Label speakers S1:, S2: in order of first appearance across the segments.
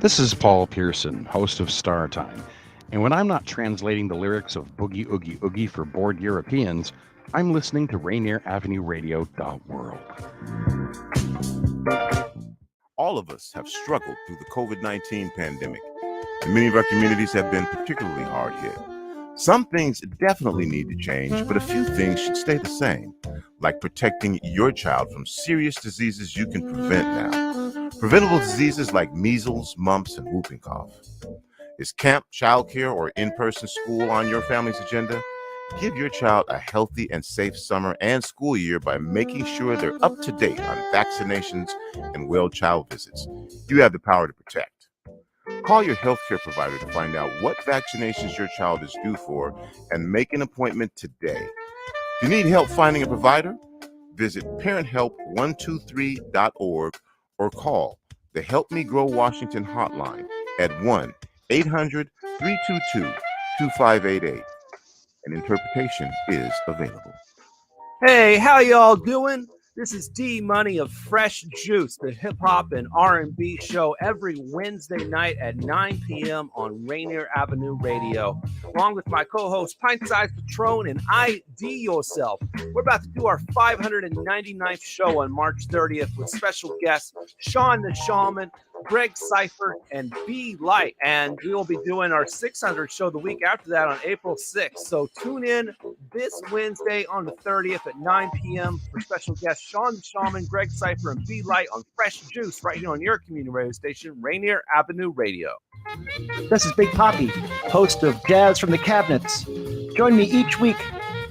S1: This is Paul Pearson, host of Star Time, and when I'm not translating the lyrics of Boogie Oogie Oogie for bored Europeans, I'm listening to Rainier Avenue Radio World.
S2: All of us have struggled through the COVID-19 pandemic, and many of our communities have been particularly hard hit. Some things definitely need to change, but a few things should stay the same, like protecting your child from serious diseases you can prevent now. Preventable diseases like measles, mumps, and whooping cough. Is camp, childcare, or in-person school on your family's agenda? Give your child a healthy and safe summer and school year by making sure they're up to date on vaccinations and well child visits. You have the power to protect. Call your healthcare provider to find out what vaccinations your child is due for and make an appointment today. If you need help finding a provider, visit parenthelp123.org or call the Help Me Grow Washington hotline at 1-800-322-2588. An interpretation is available.
S3: Hey, how y'all doing? This is D Money of Fresh Juice, the hip hop and R&B show every Wednesday night at 9 p.m. on Rainier Avenue Radio, along with my co-host Pint Size Patron and ID Yourself. We're about to do our 599th show on March 30th with special guests Sean the Shaman, Greg Cypher, and B Light. And we will be doing our 600th show the week after that on April 6th. So tune in this Wednesday on the 30th at 9 p.m. for special guests Sean the Shaman, Greg Cypher, and B Light on Fresh Juice right here on your community radio station, Rainier Avenue Radio.
S4: This is Big Poppy, host of Jazz from the Cabinets. Join me each week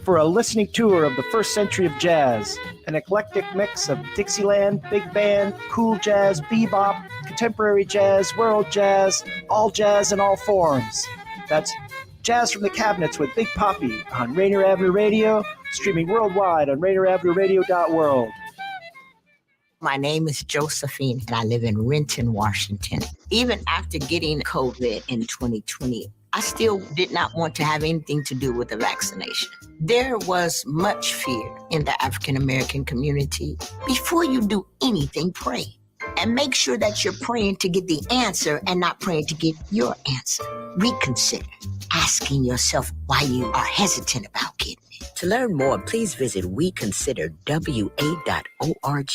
S4: for a listening tour of the first century of jazz, an eclectic mix of Dixieland, big band, cool jazz, bebop, contemporary jazz, world jazz, all jazz in all forms. That's Jazz from the Cabinets with Big Poppy on Rainier Avenue Radio, streaming worldwide on rainieravenueradio.world.
S5: My name is Josephine, and I live in Renton, Washington. Even after getting COVID in 2020, I still did not want to have anything to do with the vaccination. There was much fear in the African-American community. Before you do anything, pray. And make sure that you're praying to get the answer and not praying to get your answer. Reconsider, asking yourself why you are hesitant about getting it.
S6: To learn more, please visit weconsiderwa.org.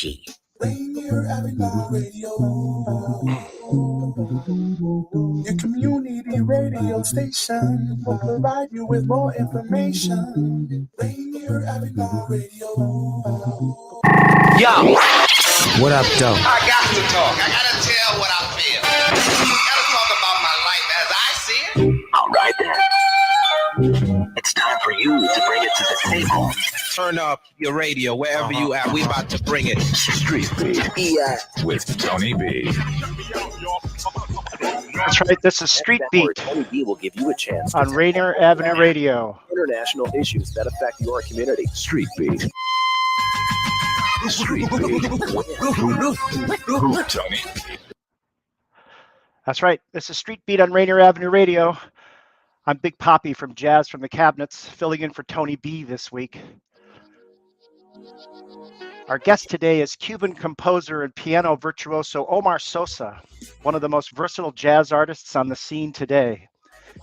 S7: Rainier Avenue Radio, your community radio station will provide you with more information. Rainier Avenue Radio.
S8: Yo!
S9: What up, though?
S8: I got to talk. I got to tell what I feel. I got to talk about my life as I see it.
S10: All right, then. It's time for you to bring it to the table.
S8: Turn up your radio wherever you at. We about to bring it.
S9: Street Beat.
S5: Yeah.
S9: With Tony B.
S4: That's right, this is Street Beat
S10: Tony B will give you a chance
S4: on Rainier Avenue Radio.
S10: International issues that affect your community.
S9: Street Beat. Street Beat. Tony.
S4: That's right, this is Street Beat on Rainier Avenue Radio. I'm Big Poppy from Jazz from the Cabinets, filling in for Tony B this week. Our guest today is Cuban composer and piano virtuoso Omar Sosa, one of the most versatile jazz artists on the scene today.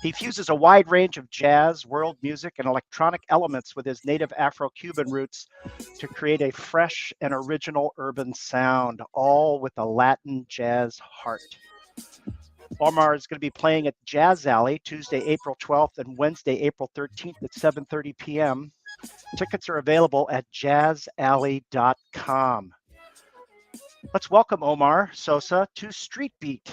S4: He fuses a wide range of jazz, world music, and electronic elements with his native Afro-Cuban roots to create a fresh and original urban sound, all with a Latin jazz heart. Omar is going to be playing at Jazz Alley Tuesday, April 12th and Wednesday, April 13th at 7:30 p.m. Tickets are available at jazzalley.com. Let's welcome Omar Sosa to Street Beat.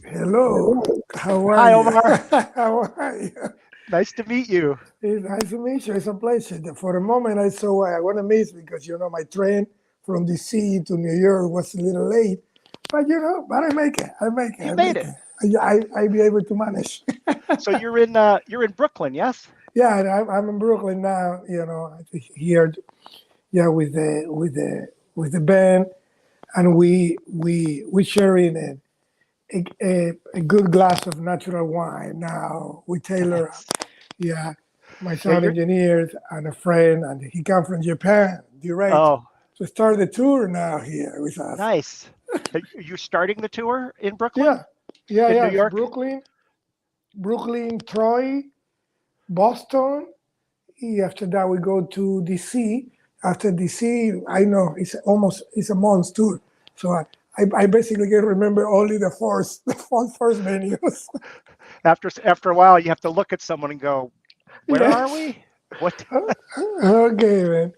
S11: Hello. How are
S4: Hi,
S11: you?
S4: Omar.
S11: How are you?
S4: Nice to meet you.
S11: It's nice to meet you. It's a pleasure. For a moment, I want to miss because, my train from DC to New York was a little late. But, but I make it.
S4: You made it.
S11: I be able to manage.
S4: So you're in Brooklyn, yes?
S11: Yeah, I'm in Brooklyn now, here, with the band. And we sharing a good glass of natural wine now. We tailor, my sound engineers and a friend, and he come from Japan direct to start the tour now here with us.
S4: Nice. Are you starting the tour in Brooklyn?
S11: Yeah,
S4: in
S11: yeah.
S4: New
S11: It's
S4: York?
S11: Brooklyn, Troy, Boston. After that, we go to DC. After DC, I know it's a month's tour. So I basically can remember only the first venues.
S4: After a while, you have to look at someone and go, "Where are
S11: Yes.
S4: we? What?"
S11: Okay, man.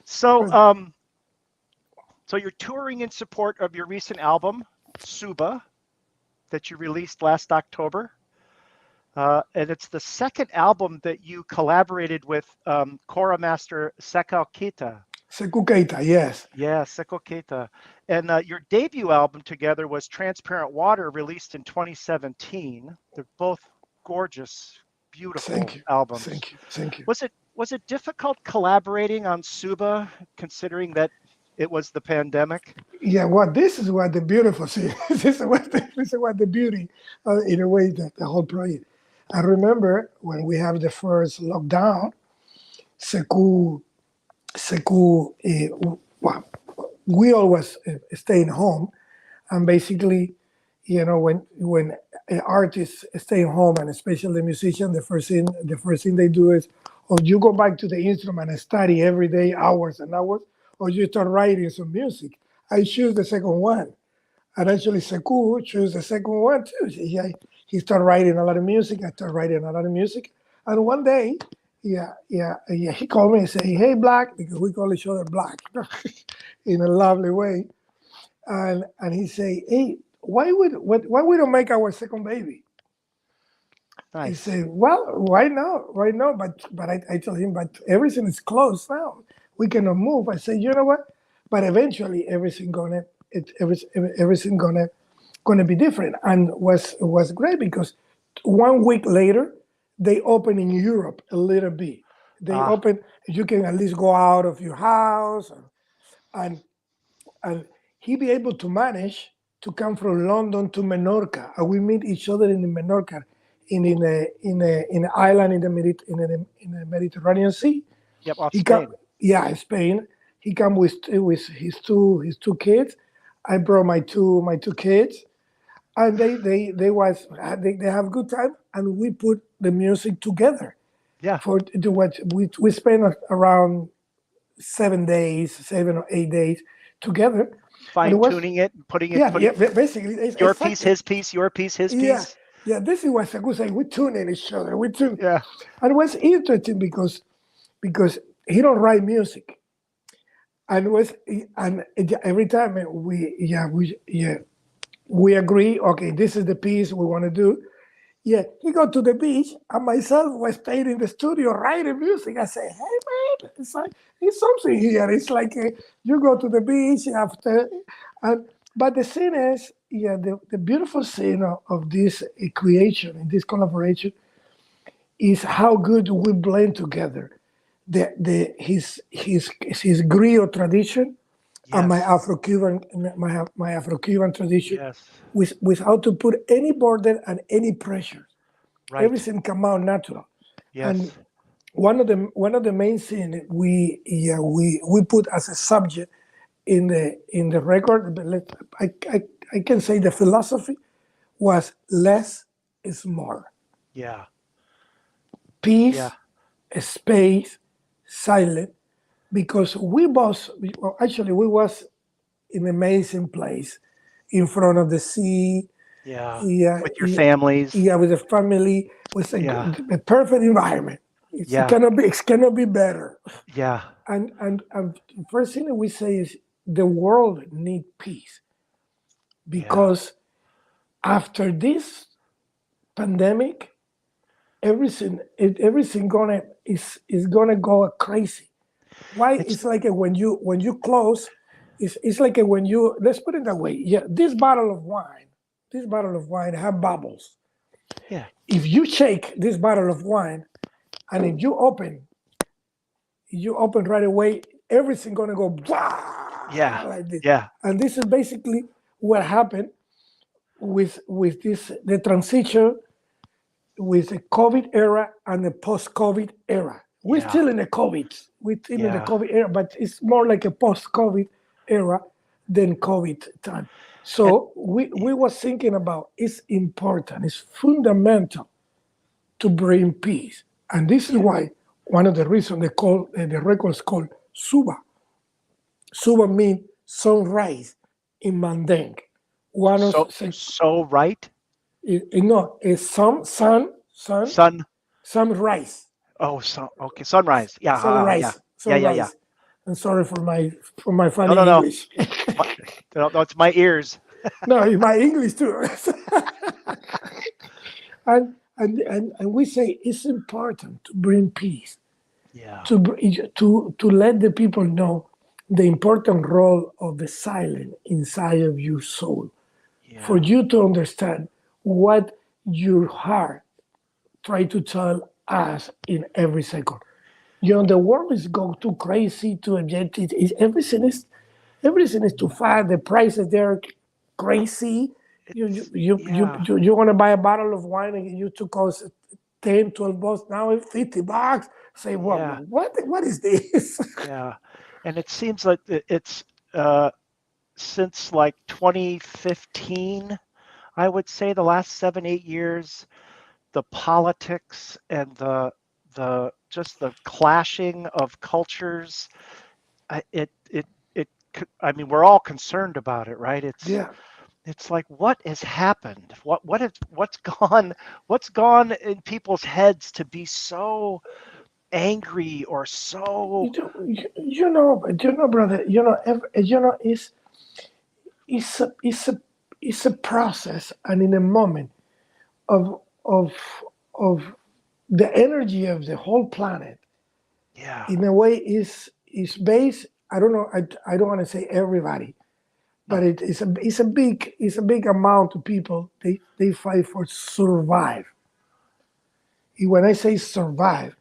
S4: So, so you're touring in support of your recent album, Suba, that you released last October. And it's the second album that you collaborated with Kora master Sekou Keita.
S11: Sekou Keita, yes.
S4: Yeah, Sekou Keita. And your debut album together was Transparent Water, released in 2017. They're both gorgeous, beautiful albums.
S11: Thank you.
S4: Was it difficult collaborating on Suba, considering that it was the pandemic?
S11: Yeah, this is what the beautiful thing. This is what the beauty, in a way, that the whole project. I remember when we have the first lockdown, Sekou, well, we always staying home, and basically, when artists stay home, and especially the musician, the first thing they do is, or you go back to the instrument and study every day, hours and hours, or you start writing some music. I choose the second one. And actually, Sekou chose the second one too. He started writing a lot of music. I started writing a lot of music. And one day, he called me and said, "Hey, Black," because we call each other Black, in a lovely way. And he said, "Hey, why we don't make our second baby?"
S4: Nice.
S11: He said, "Well, why not? Why not?" But I told him, "But everything is closed now. We cannot move." I said, "You know what? But eventually, everything gonna be different." And was great because 1 week later, they open in Europe a little bit. They open. You can at least go out of your house, and he be able to manage to come from London to Menorca, and we meet each other in Menorca, in an island in the Mediterranean Sea.
S4: Yep, off Spain.
S11: In Spain. He come with his two kids. I brought my two kids, and they have good time, and we put the music together.
S4: Yeah.
S11: For what we spent around 7 or 8 days together.
S4: Fine tuning it, putting it.
S11: Basically,
S4: your piece, his piece, your piece, his piece.
S11: Yeah. This is what Sekou said. We tune in each other.
S4: Yeah.
S11: And it was interesting because he don't write music. And every time we agree, okay, this is the piece we want to do. Yeah, he go to the beach, and myself was staying in the studio writing music. I say, "Hey man, it's something here. It's like you go to the beach after." But the thing is, the beautiful thing of this creation and this collaboration is how good we blend together. His griot tradition, yes, and my Afro-Cuban tradition, yes, without to put any border and any pressure. Right. Everything come out natural. Yes. And one of the main things we put as a subject in the record, I can say the philosophy was less is more.
S4: Yeah.
S11: Peace, space, silent, because we was in an amazing place in front of the sea.
S4: With your families.
S11: With the family, with a perfect environment. It cannot be better.
S4: Yeah.
S11: And first thing we say is the world need peace, because after this pandemic, everything is gonna go crazy. Why? It's like when you close, it's like when you, let's put it that way. Yeah, this bottle of wine have bubbles.
S4: Yeah.
S11: If you shake this bottle of wine, and if you open right away, everything gonna go blah.
S4: Yeah.
S11: Like this.
S4: Yeah.
S11: And this is basically what happened with this, the transition with the COVID era and the post-COVID era. We're still in the COVID. We're still in the COVID era, but it's more like a post-COVID era than COVID time. So we was thinking about it's important, it's fundamental to bring peace. And this is why one of the reasons they call the record's called Suba. Suba means sunrise in Mandingo.
S4: Right?
S11: No, it's sunrise.
S4: Oh, okay, sunrise. Yeah,
S11: sunrise. Sunrise.
S4: Yeah.
S11: I'm sorry for my funny
S4: No.
S11: English.
S4: No, it's my ears.
S11: No, it's my English too. and we say it's important to bring peace.
S4: Yeah.
S11: To let the people know the important role of the silence inside of your soul. Yeah. For you to understand what your heart try to tell us in every second. The world is going too crazy to object. Everything is too fast. The prices they're crazy. You want to buy a bottle of wine and it used to cost $10, $12. Now it's $50. Say, what is this?
S4: Yeah, and it seems like it's since like 2015, I would say the last 7-8 years, the politics and the just the clashing of cultures. I mean, we're all concerned about it, right? It's like, what has happened? What's gone in people's heads to be so angry or so?
S11: Brother. It's a process, and in a moment of the energy of the whole planet.
S4: Yeah.
S11: In a way, is based. I don't know. I don't want to say everybody, but it's a big amount of people. They fight for survive. When I say survive,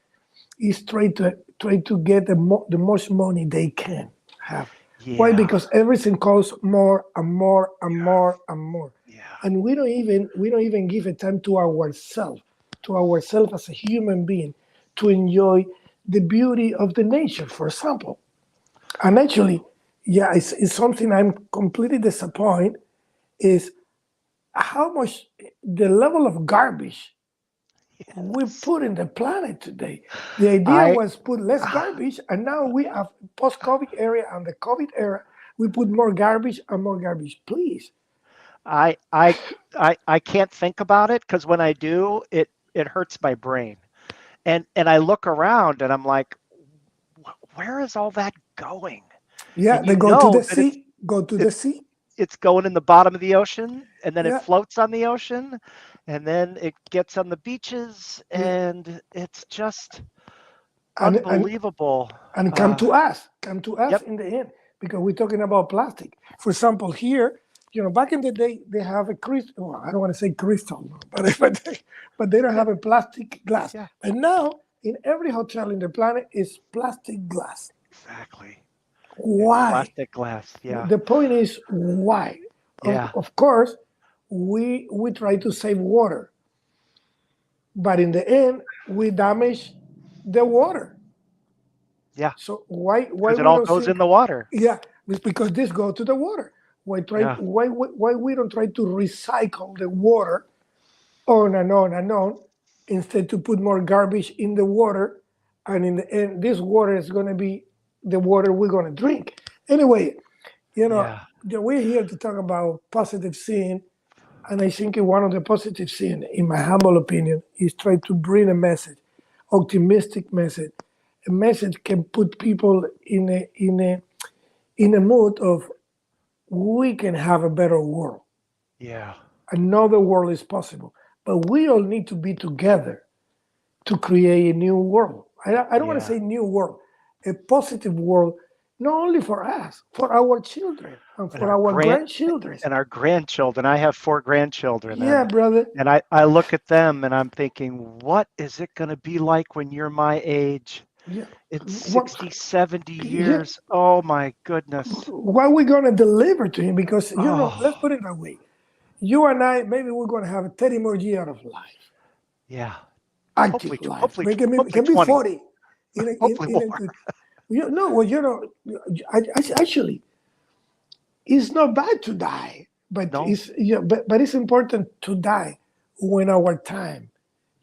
S11: is try to get the most money they can have. Yeah. Why? Because everything costs more and more and more and more.
S4: Yeah.
S11: And we don't even give a time to ourselves as a human being to enjoy the beauty of the nature, for example. And actually, it's something I'm completely disappointed is how much the level of garbage we put in the planet today. The idea was put less garbage, and now we have post-COVID era and the COVID era. We put more garbage and more garbage. Please.
S4: I can't think about it because when I do, it hurts my brain, and I look around and I'm like, where is all that going?
S11: Yeah, they go to the sea. The sea.
S4: It's going in the bottom of the ocean, and then it floats on the ocean, and then it gets on the beaches, and it's just unbelievable.
S11: And come to us in the end, because we're talking about plastic. For example, here, back in the day, they have a crystal. Well, I don't want to say crystal, but they don't have a plastic glass. Yeah. And now, in every hotel in the planet is plastic glass.
S4: Exactly.
S11: Why?
S4: Plastic glass, yeah.
S11: The point is why.
S4: Yeah.
S11: Of course, we try to save water, but in the end, we damage the water.
S4: Yeah.
S11: So why
S4: it all goes in the water?
S11: Yeah, because this goes to the water. Why we don't try to recycle the water on and on and on, instead to put more garbage in the water, and in the end, this water is going to be the water we're going to drink. Anyway, we're here to talk about positive sin, and I think one of the positive sin, in my humble opinion, is try to bring a message, optimistic message. A message can put people in a mood of we can have a better world.
S4: Yeah.
S11: Another world is possible, but we all need to be together to create a new world. I don't want to say new world. A positive world, not only for us, for our children and for our grandchildren.
S4: And our grandchildren. I have 4 grandchildren.
S11: Yeah, brother.
S4: And I look at them and I'm thinking, what is it going to be like when you're my age?
S11: Yeah.
S4: In 60, 70 years. Yeah. Oh, my goodness.
S11: What are we going to deliver to him? Because, let's put it that way. You and I, maybe we're going to have 30 more years of life.
S4: Yeah.
S11: Active life.
S4: Hopefully,
S11: it can be 40. Actually, it's not bad to die, but
S4: No.
S11: but it's important to die when our time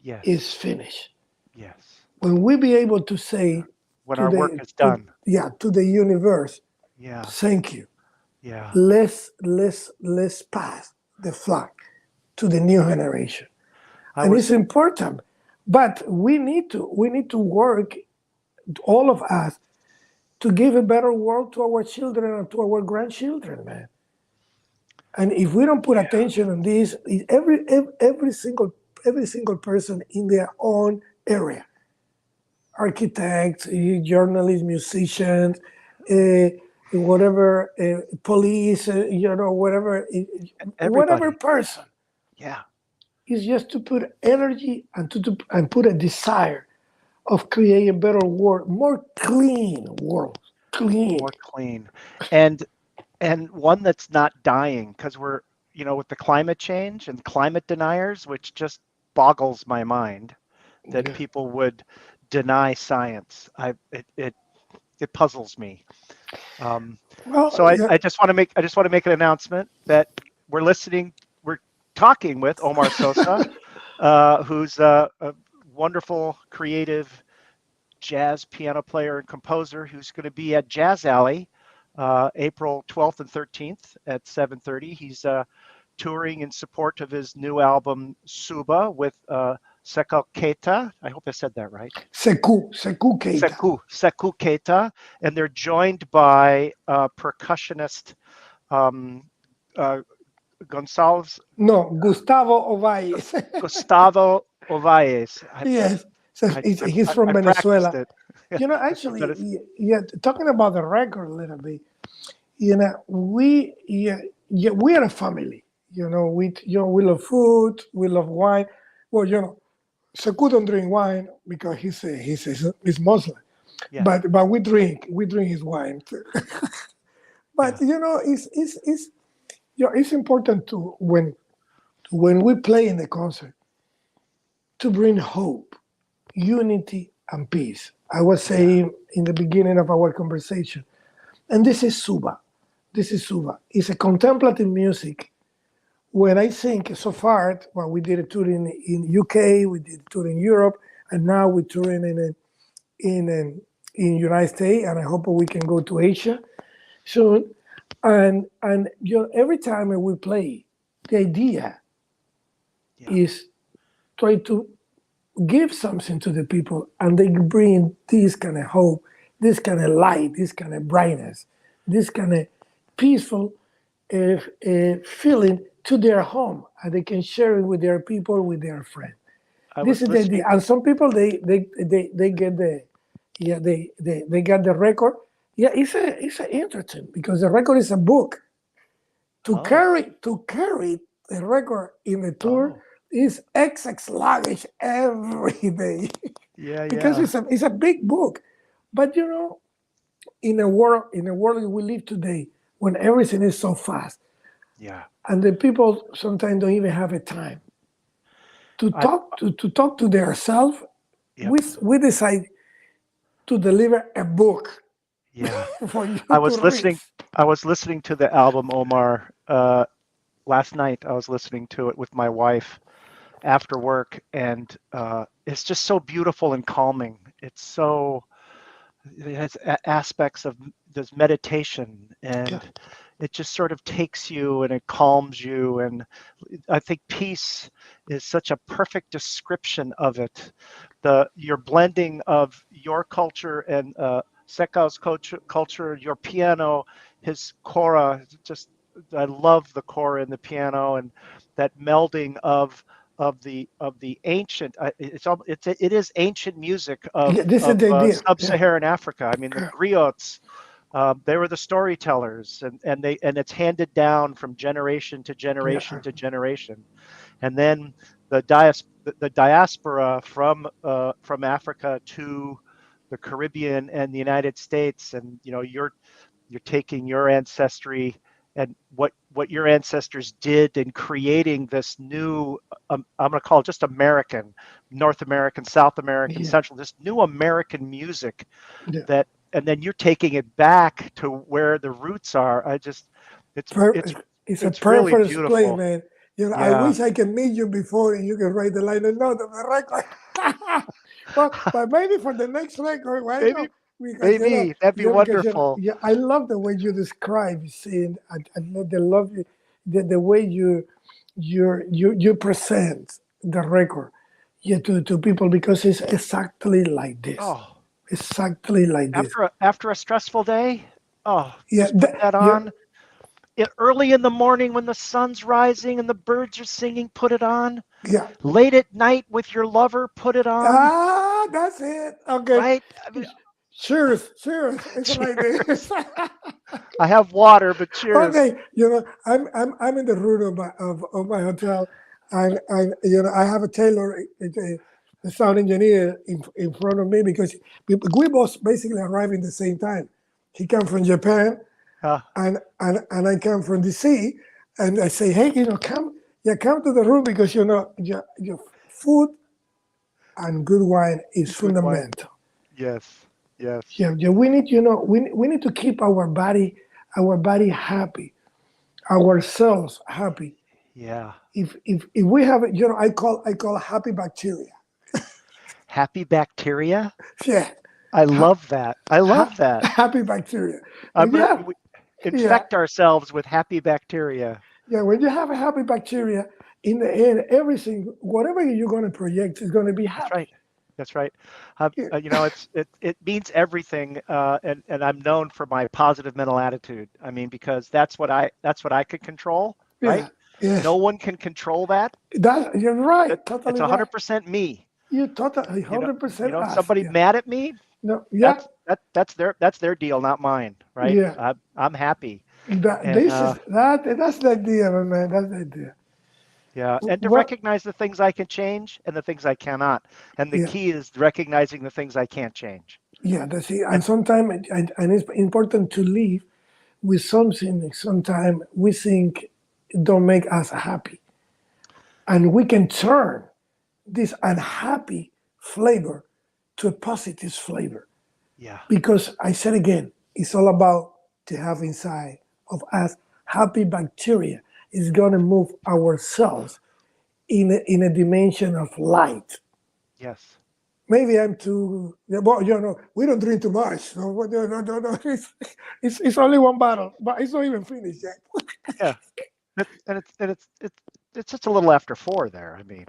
S4: Yes.
S11: is finished.
S4: Yes.
S11: When we be able to say
S4: When
S11: to
S4: our work is done.
S11: to the universe,
S4: Yeah.
S11: thank you.
S4: Yeah.
S11: Let's pass the flag to the new generation. And it's important. But we need to work, all of us, to give a better world to our children and to our grandchildren, man. And if we don't put attention on this, every single person in their own area, architects, journalists, musicians, whatever, police, whatever, whatever person.
S4: Yeah.
S11: Is just to put energy and put a desire of create a better world, more clean world,
S4: more clean, and one that's not dying, because we're, with the climate change and climate deniers, which just boggles my mind that people would deny science. It puzzles me. So I just want to make an announcement that we're talking with Omar Sosa, who's a wonderful, creative jazz piano player and composer, who's going to be at Jazz Alley April 12th and 13th at 7:30. He's touring in support of his new album Suba with Sekou Keita. I hope I said that right.
S11: Sekou Keita.
S4: Sekou Keita, and they're joined by percussionist
S11: Gustavo Ovalle.
S4: Gustavo Ovalle.
S11: Yes, he's from Venezuela. Actually, talking about the record a little bit, we are a family. We love food, we love wine. Well, Sekou don't drink wine because he's Muslim. Yeah. But we drink his wine. But it's important to when we play in the concert to bring hope, unity, and peace. I was saying in the beginning of our conversation, and this is Suba. It's a contemplative music. When I think so far, we did a tour in UK, we did a tour in Europe, and now we're touring in United States, and I hope we can go to Asia soon. And every time we play, the idea is try to give something to the people, and they bring this kind of hope, this kind of light, this kind of brightness, this kind of peaceful feeling to their home, and they can share it with their people, with their friends. This is the idea. And some people they get they got the record. Yeah, it's interesting because the record is a book. To carry the record in the tour is XX luggage every day. Because it's a big book. But in a world we live today, when everything is so fast, and the people sometimes don't even have a time to talk to their self. We decide to deliver a book.
S4: Yeah,
S11: for you
S4: I was
S11: to
S4: listening.
S11: read.
S4: I was listening to the album, Omar, last night. I was listening to it with my wife after work, and it's just so beautiful and calming. It has aspects of this meditation, and it just sort of takes you and it calms you. And I think peace is such a perfect description of it. Your blending of your culture and Sekou's culture, your piano, his kora. I love the kora and the piano, and that melding of the ancient. It is ancient music of sub-Saharan Africa. I mean, the griots. They were the storytellers, and it's handed down from generation to generation to generation, and then the diaspora from Africa to the Caribbean and the United States, and you're taking your ancestry and what your ancestors did in creating this new I'm going to call it just American, North American, South American, Central, this new American music that. And then you're taking it back to where the roots are. It's
S11: it's a
S4: it's really
S11: perfect place,
S4: beautiful.
S11: man. You know, I
S4: Yeah.
S11: wish I can meet you before and you can write the line and note of the record. but maybe for the next record, why
S4: Maybe,
S11: not? Because
S4: maybe that'd be
S11: because
S4: wonderful.
S11: yeah, I love the way you describe seeing. I love the way you present the record, yeah, to people because it's exactly like this,
S4: Oh,
S11: exactly like this.
S4: after a stressful day, oh,
S11: Yeah,
S4: just put that
S11: yeah,
S4: on. Early in the morning when the sun's rising and the birds are singing, put it on.
S11: yeah.
S4: Late at night with your lover, put it on.
S11: Ah, that's it. Okay.
S4: Right? I mean,
S11: Cheers, cheers. It's like
S4: cheers.
S11: this.
S4: I have water, but cheers.
S11: Okay, I'm in the room of my hotel, and I have a Taylor, a sound engineer in front of me because we both basically arrived in the same time. He came from Japan,
S4: Uh,
S11: and I come from DC, and I say, hey, come to the room because your food and good wine is
S4: good wine.
S11: fundamental.
S4: Yes, yes.
S11: Yeah, we need, we need to keep our body happy, ourselves happy.
S4: Yeah.
S11: If we have, I call happy bacteria.
S4: Happy bacteria.
S11: Yeah,
S4: I love that. I love that.
S11: happy bacteria. When you have,
S4: We infect ourselves with happy bacteria.
S11: yeah, when you have a happy bacteria, in the end, everything, whatever you're going to project is going to be happy.
S4: That's right. That's right. It means everything, and I'm known for my positive mental attitude. I mean, because that's what I could control, right?
S11: Yeah.
S4: No one can control that.
S11: You're right. Totally.
S4: It's 100% me.
S11: You totally 100%.
S4: If somebody mad at me,
S11: no, yeah,
S4: that's their deal, not mine, right?
S11: Yeah.
S4: I'm happy.
S11: That's the idea, man. That's the idea.
S4: Yeah, and to recognize the things I can change and the things I cannot. And the key is recognizing the things I can't change.
S11: Yeah, that's it. And sometimes, and it's important to live with something that sometimes we think don't make us happy. And we can turn this unhappy flavor to a positive flavor.
S4: Yeah.
S11: Because I said again, it's all about to have inside of us happy bacteria. Is going to move ourselves in a dimension of light.
S4: Yes.
S11: Maybe I'm too. Well, we don't drink too much. No. It's only one bottle, but it's not even finished yet.
S4: Yeah, and it's just a little after 4 there. I mean,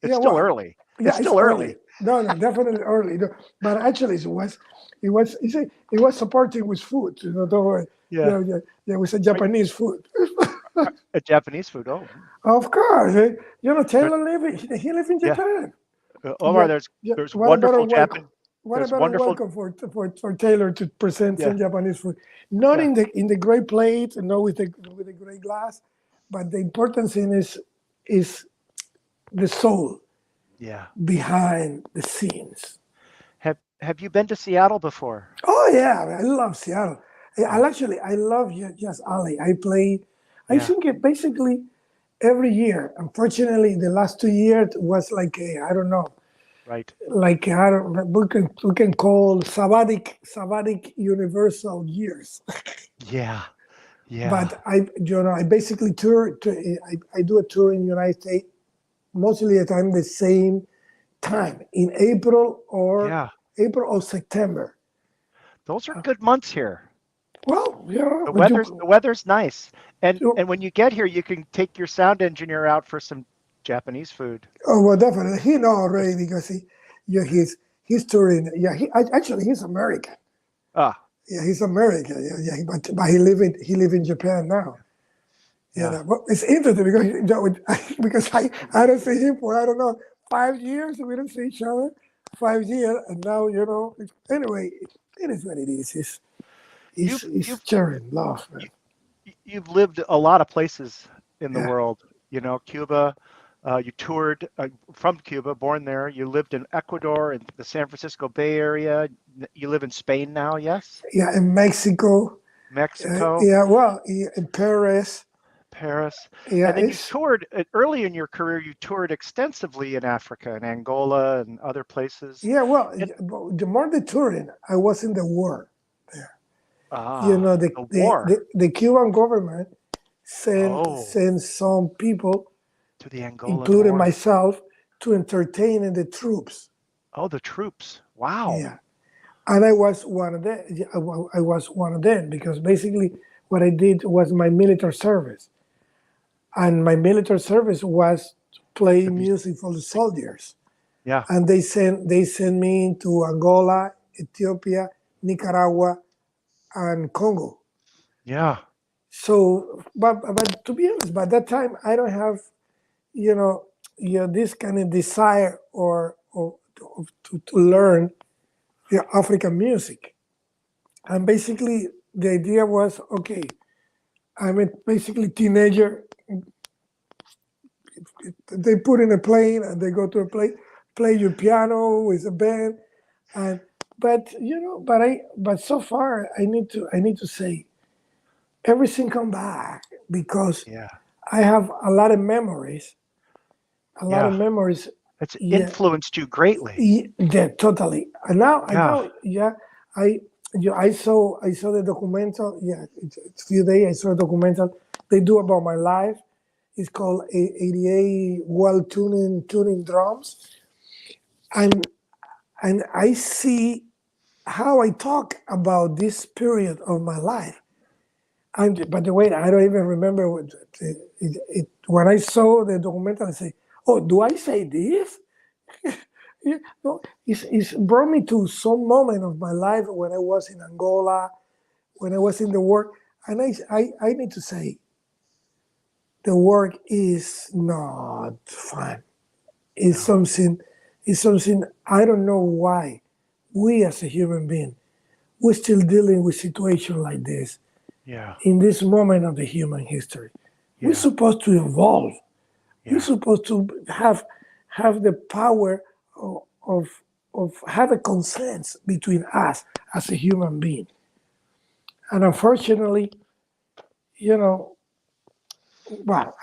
S4: it's still early. It's still early.
S11: No, definitely early. No, but actually, it was supporting with food. Don't worry. Yeah, it was a Japanese food.
S4: A Japanese food. Oh,
S11: of course. Taylor he lives in Japan.
S4: Omar, there's wonderful Japanese.
S11: What about welcome for Taylor to present some Japanese food? Not in the great plate, not with the great glass, but the important thing is the soul.
S4: Yeah.
S11: Behind the scenes.
S4: Have you been to Seattle before?
S11: Oh yeah, I love Seattle. I love Jazz Alley. I think it basically every year. Unfortunately, the last 2 years was like I don't know.
S4: Right.
S11: Like we can call sabbatic universal years.
S4: Yeah. Yeah.
S11: But I basically tour. I do a tour in the United States mostly the time the same time in April or September.
S4: Those are good months here.
S11: Well,
S4: the weather's nice, and when you get here, you can take your sound engineer out for some Japanese food.
S11: Oh well, definitely. He knows already because he's touring. Yeah, he's American.
S4: Ah.
S11: Yeah, he's American. Yeah, but he live in Japan now. Yeah, well, it's interesting because I don't see him for I don't know 5 years. We don't see each other 5 years, and now anyway, it is what it is. It's sharing love, man.
S4: You've lived a lot of places in the world. Cuba. You toured from Cuba, born there. You lived in Ecuador and the San Francisco Bay Area. You live in Spain now, yes?
S11: Yeah, in Mexico. In Paris. Yeah,
S4: and then you toured early in your career. You toured extensively in Africa and Angola and other places.
S11: Yeah, the more the touring, I was in the war there. The
S4: war.
S11: the Cuban government sent some people
S4: to the Angolan
S11: including
S4: war.
S11: myself, to entertain the troops.
S4: Oh, the troops! Wow.
S11: Yeah, and I was one of them. I was one of them because basically what I did was my military service, and my military service was playing music for the soldiers.
S4: Yeah.
S11: And they sent me to Angola, Ethiopia, Nicaragua, and Congo.
S4: Yeah.
S11: So, but to be honest, by that time I don't have, this kind of desire or to learn the African music. And basically the idea was, okay, I'm basically teenager. They put in a plane and they go to a play your piano with a band, but so far I need to say everything come back because I have a lot of memories.
S4: It's influenced you greatly.
S11: Yeah, totally. And now I saw the documental. Yeah, it's a few days I saw a documental they do about my life. It's called 88 Well Tuning Drums. And I see how I talk about this period of my life. And by the way, I don't even remember when I saw the documentary. I say, "Oh, do I say this?" It's brought me to some moment of my life when I was in Angola, when I was in the work, and I need to say, the work is not fun. It's something I don't know why we as a human being, we're still dealing with situations like this.
S4: Yeah.
S11: In this moment of the human history. Yeah. We're supposed to evolve. Yeah. We're supposed to have the power of have a consensus between us as a human being. And unfortunately, well,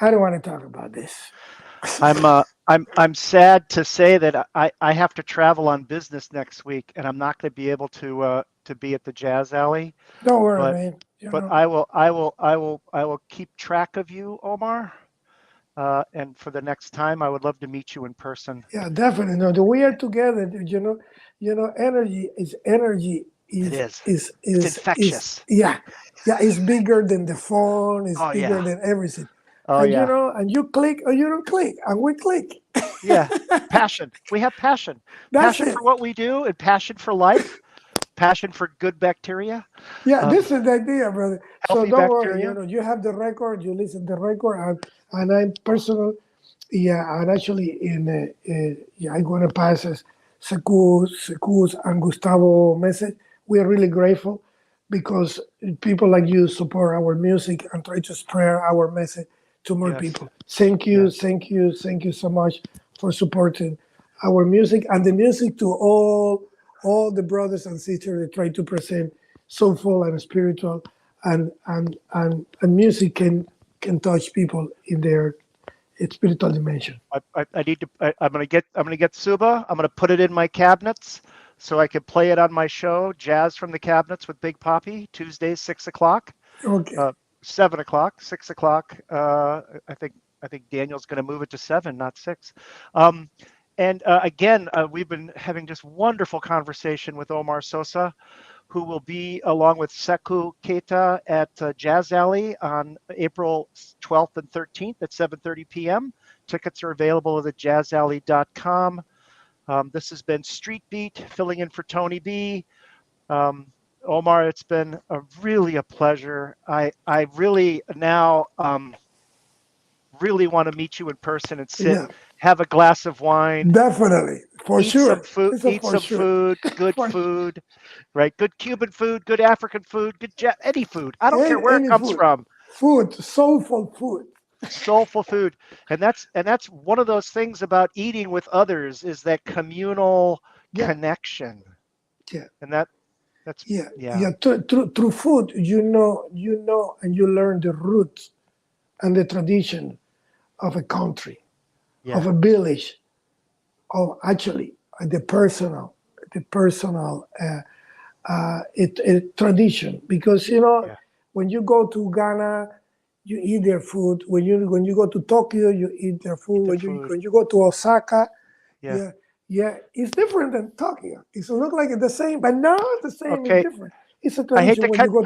S11: I don't want to talk about this.
S4: I'm sad to say that I have to travel on business next week, and I'm not going to be able to be at the Jazz Alley.
S11: Don't worry, man.
S4: But I will keep track of you, Omar. And for the next time, I would love to meet you in person.
S11: Yeah, definitely. No, we are together. Energy is energy.
S4: It's infectious.
S11: It's bigger than the phone. It's bigger than everything. And you click or you don't click, and we click.
S4: Yeah, passion. We have passion. Passion for what we do, and passion for life. Passion for good bacteria.
S11: Yeah, this is the idea, brother. So don't
S4: bacteria.
S11: worry. You have the record. You listen to the record, and I'm personal. Yeah, and actually, I'm going to pass Secus and Gustavo message. We are really grateful because people like you support our music and try to spread our message to more people. Thank you so much for supporting our music and the music to all the brothers and sisters that try to present soulful and spiritual and music can touch people in their spiritual dimension.
S4: I'm gonna get Suba. I'm gonna put it in my cabinets so I can play it on my show, Jazz from the Cabinets with Big Poppy, Tuesdays 6 o'clock.
S11: Okay.
S4: 7 o'clock, 6 o'clock. I think Daniel's going to move it to 7, not 6. And again, we've been having just wonderful conversation with Omar Sosa, who will be along with Sekou Keita at Jazz Alley on April 12th and 13th at 7:30 p.m. Tickets are available at jazzalley.com. This has been Street Beat, filling in for Tony B. Omar, it's been really a pleasure. I really now really want to meet you in person and sit, have a glass of wine.
S11: Definitely, for sure.
S4: Eat some food, good food, right? Good Cuban food, good African food, good any food. I don't care where it comes from.
S11: Food, soulful food.
S4: Soulful food, and that's one of those things about eating with others is that communal connection.
S11: Yeah,
S4: and that's
S11: through food, you know, and you learn the roots and the tradition of a country, of a village, of actually the personal a tradition, because
S4: Yeah.
S11: when you go to Ghana, you eat their food. When you go to Tokyo, you eat their food. When you go to Osaka, yeah, it's different than Tokyo. It look like it's the same, but not the same.
S4: Okay.
S11: It's different. It's a tradition when you go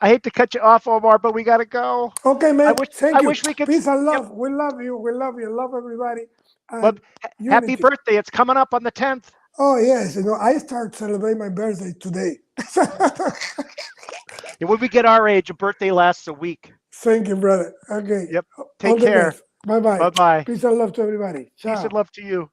S4: I hate to cut you off, Omar, but we got to go.
S11: Okay, man. Thank you.
S4: wish we could.
S11: Peace and love. Yep. We love you. We love you. Love everybody.
S4: Well, happy birthday. It's coming up on the 10th.
S11: Oh, yes. I start celebrating my birthday today.
S4: When we get our age, a birthday lasts a week.
S11: Thank you, brother. Okay.
S4: Yep. Take care.
S11: Bye-bye.
S4: Bye-bye.
S11: Peace and love to everybody. Ciao.
S4: Peace and love to you.